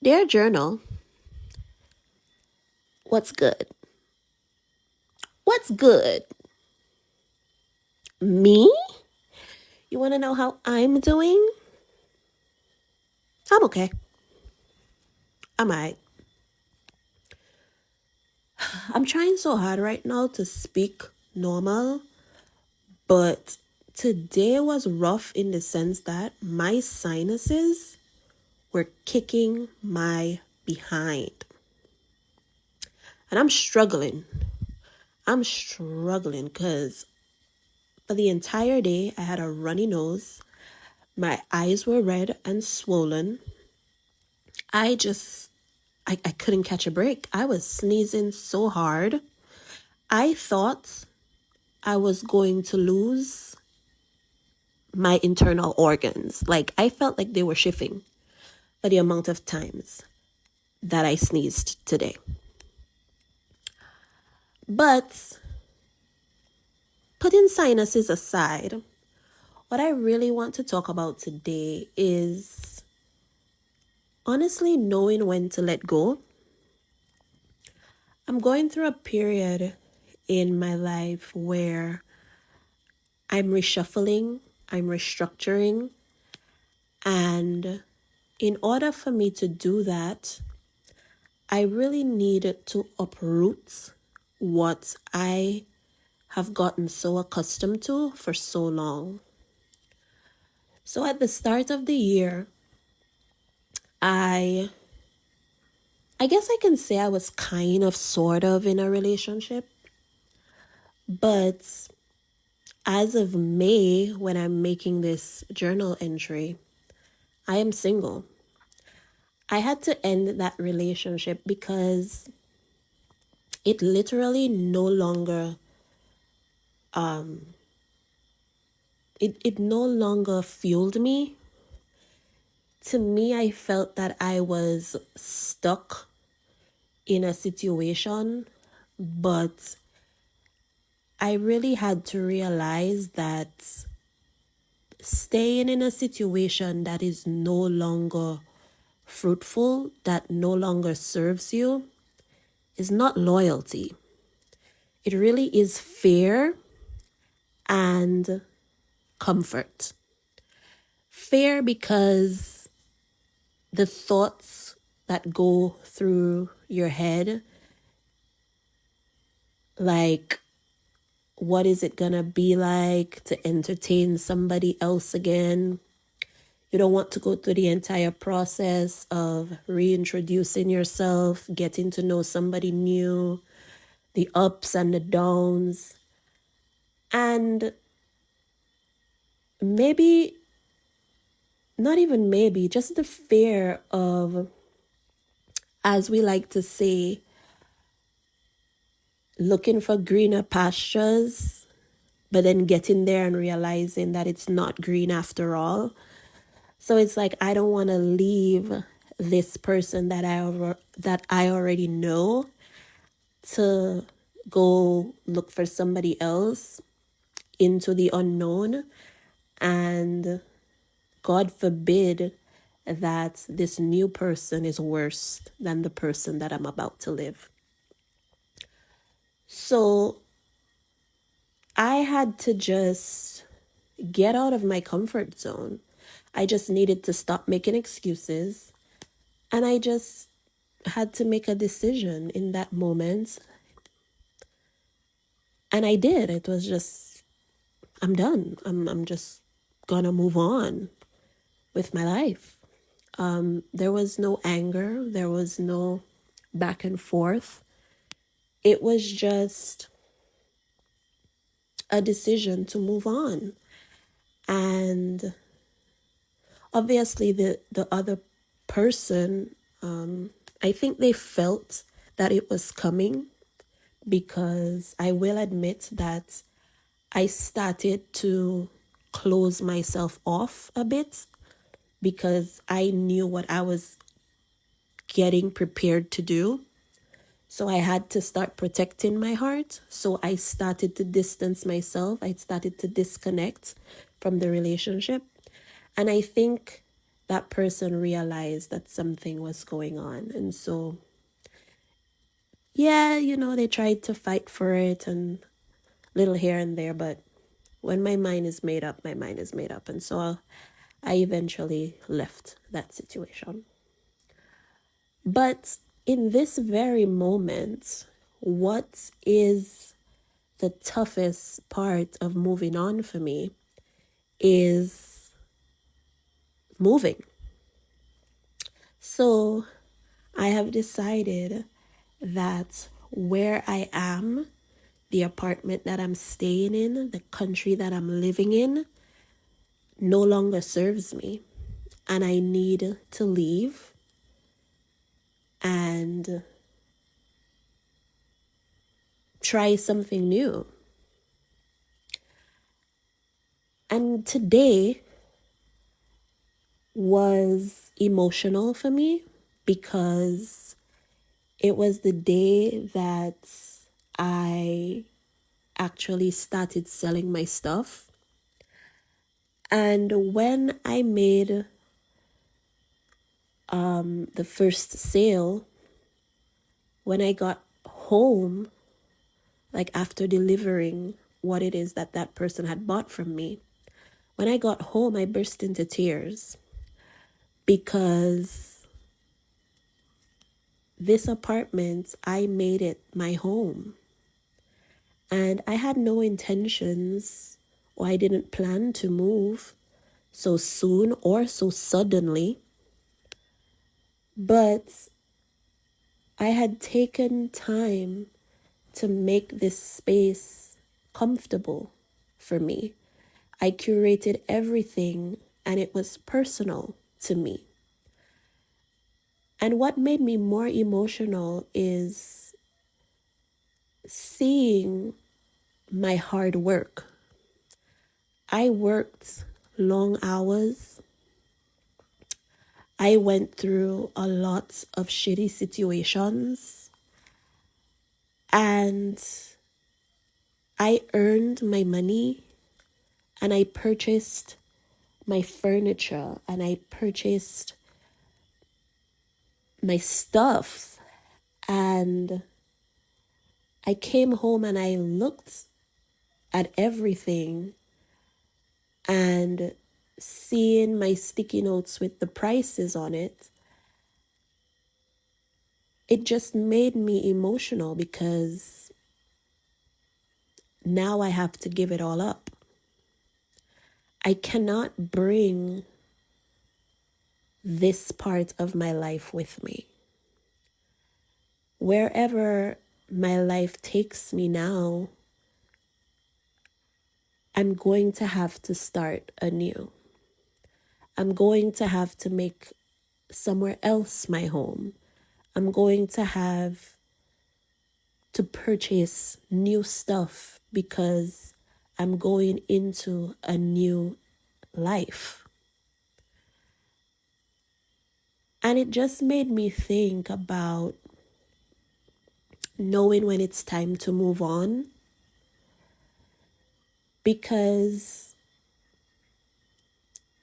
Dear Journal, what's good? What's good? Me? You want to know how I'm doing? I'm okay. I'm alright. I'm trying so hard right now to speak normal, but today was rough in the sense that my sinuses were kicking my behind. And I'm struggling. I'm struggling because for the entire day I had a runny nose. My eyes were red and swollen. I just I couldn't catch a break. I was sneezing so hard. I thought I was going to lose my internal organs. Like I felt like they were shifting for the amount of times that I sneezed today. But putting sinuses aside, what I really want to talk about today is honestly knowing when to let go. I'm going through a period in my life where I'm reshuffling, I'm restructuring, and in order for me to do that, I really needed to uproot what I have gotten so accustomed to for so long. So at the start of the year, I I guess I can say I was kind of sort of in a relationship, but as of May, when I'm making this journal entry, I am single. I had to end that relationship because it literally no longer it no longer fueled me. To me, I felt that I was stuck in a situation, but I really had to realize that staying in a situation that is no longer fruitful, that no longer serves you, is not loyalty. It really is fear and comfort. Fear because the thoughts that go through your head, like, what is it gonna be like to entertain somebody else again? You don't want to go through the entire process of reintroducing yourself, getting to know somebody new, the ups and the downs. And maybe, not even maybe, just the fear of, as we like to say, looking for greener pastures, but then getting there and realizing that it's not green after all. So it's like I don't want to leave this person that I already know to go look for somebody else into the unknown, and God forbid that this new person is worse than the person that I'm about to live. So I had to just get out of my comfort zone. I just needed to stop making excuses. And I just had to make a decision in that moment. And I did. It was just, I'm done. I'm just gonna move on with my life. There was no anger, there was no back and forth. It was just a decision to move on. And obviously the other person, I think they felt that it was coming, because I will admit that I started to close myself off a bit, because I knew what I was getting prepared to do. So I had to start protecting my heart. So I started to distance myself. I started to disconnect from the relationship. And I think that person realized that something was going on. And so, yeah, they tried to fight for it and little here and there, but when my mind is made up, my mind is made up. And so I eventually left that situation. But in this very moment, what is the toughest part of moving on for me is moving. So I have decided that where I am, the apartment that I'm staying in, the country that I'm living in, no longer serves me. And I need to leave and try something new. And today was emotional for me because it was the day that I actually started selling my stuff. And when I made the first sale, when I got home, like after delivering what it is that that person had bought from me, when I got home, I burst into tears because this apartment, I made it my home. And I had no intentions, or I didn't plan to move so soon or so suddenly. But I had taken time to make this space comfortable for me. I curated everything and it was personal to me. And what made me more emotional is seeing my hard work. I worked long hours. I went through a lot of shitty situations. And I earned my money and I purchased my furniture and I purchased my stuff. And I came home and I looked at everything and seeing my sticky notes with the prices on it, it just made me emotional because now I have to give it all up. I cannot bring this part of my life with me. Wherever my life takes me now, I'm going to have to start anew. I'm going to have to make somewhere else my home. I'm going to have to purchase new stuff because I'm going into a new life. And it just made me think about knowing when it's time to move on, because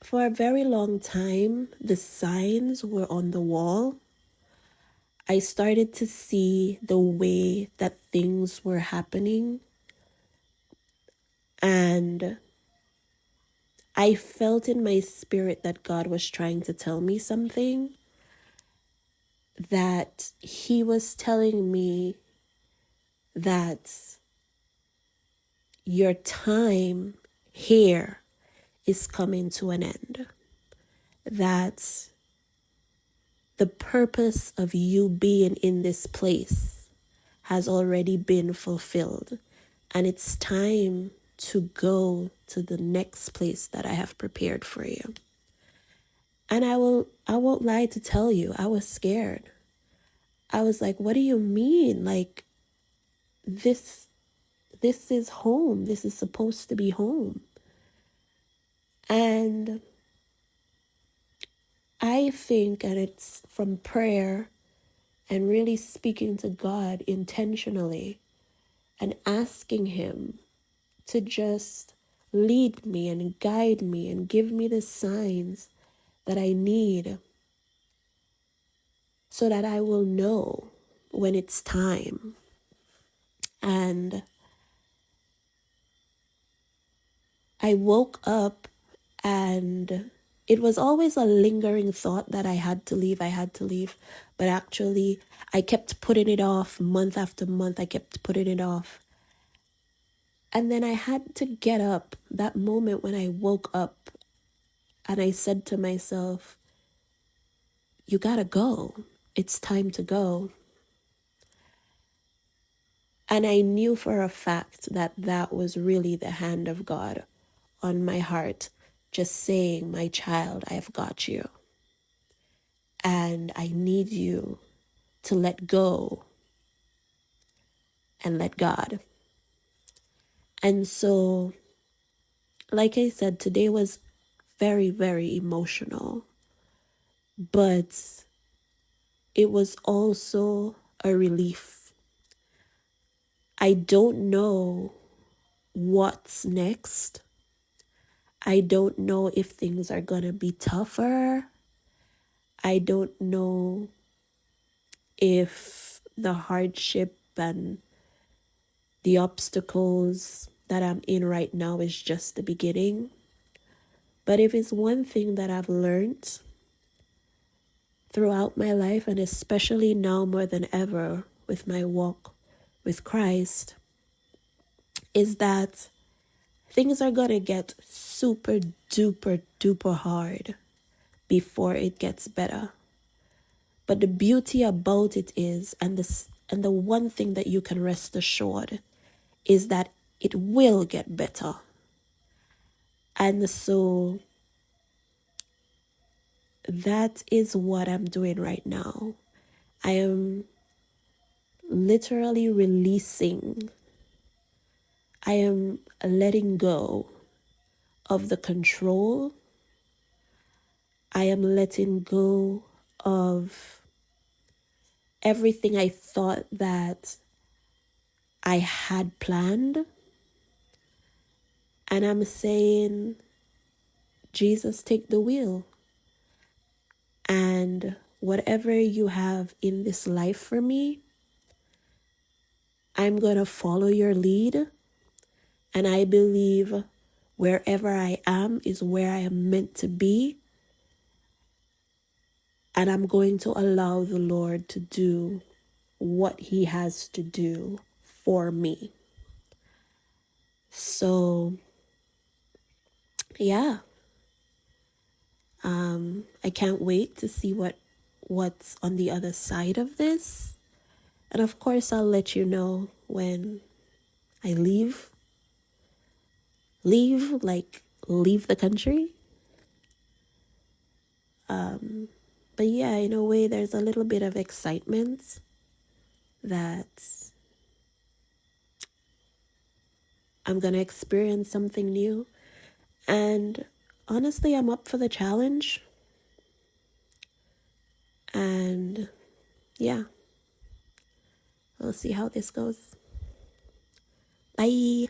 for a very long time, the signs were on the wall. I started to see the way that things were happening, and I felt in my spirit that God was trying to tell me something, that He was telling me that your time here is coming to an end, that the purpose of you being in this place has already been fulfilled, and it's time to go to the next place that I have prepared for you. And I won't lie to tell you, I was scared. I was like, what do you mean? Like, this is home. This is supposed to be home. And I think, and it's from prayer and really speaking to God intentionally and asking Him to just lead me and guide me and give me the signs that I need so that I will know when it's time. And I woke up and it was always a lingering thought that I had to leave, But actually, I kept putting it off month after month. I kept putting it off. And then I had to get up that moment when I woke up and I said to myself, you gotta go. It's time to go. And I knew for a fact that that was really the hand of God on my heart, just saying, my child, I've got you. And I need you to let go and let God. And so, like I said, today was very, very emotional, but it was also a relief. I don't know what's next. I don't know if things are going to be tougher. I don't know if the hardship and the obstacles that I'm in right now is just the beginning. But if it's one thing that I've learned throughout my life, and especially now more than ever with my walk with Christ, is that things are going to get super duper duper hard before it gets better. But the beauty about it is, and the one thing that you can rest assured is that it will get better. And so that is what I'm doing right now. I am literally releasing. I am letting go of the control. I am letting go of everything I thought that I had planned. And I'm saying, Jesus, take the wheel. And whatever you have in this life for me, I'm going to follow your lead. And I believe wherever I am is where I am meant to be. And I'm going to allow the Lord to do what He has to do for me. So, yeah. I can't wait to see what's on the other side of this. And of course, I'll let you know when I leave, leave the country. But yeah, in a way, there's a little bit of excitement that I'm going to experience something new. And honestly, I'm up for the challenge. And yeah, we'll see how this goes. Bye.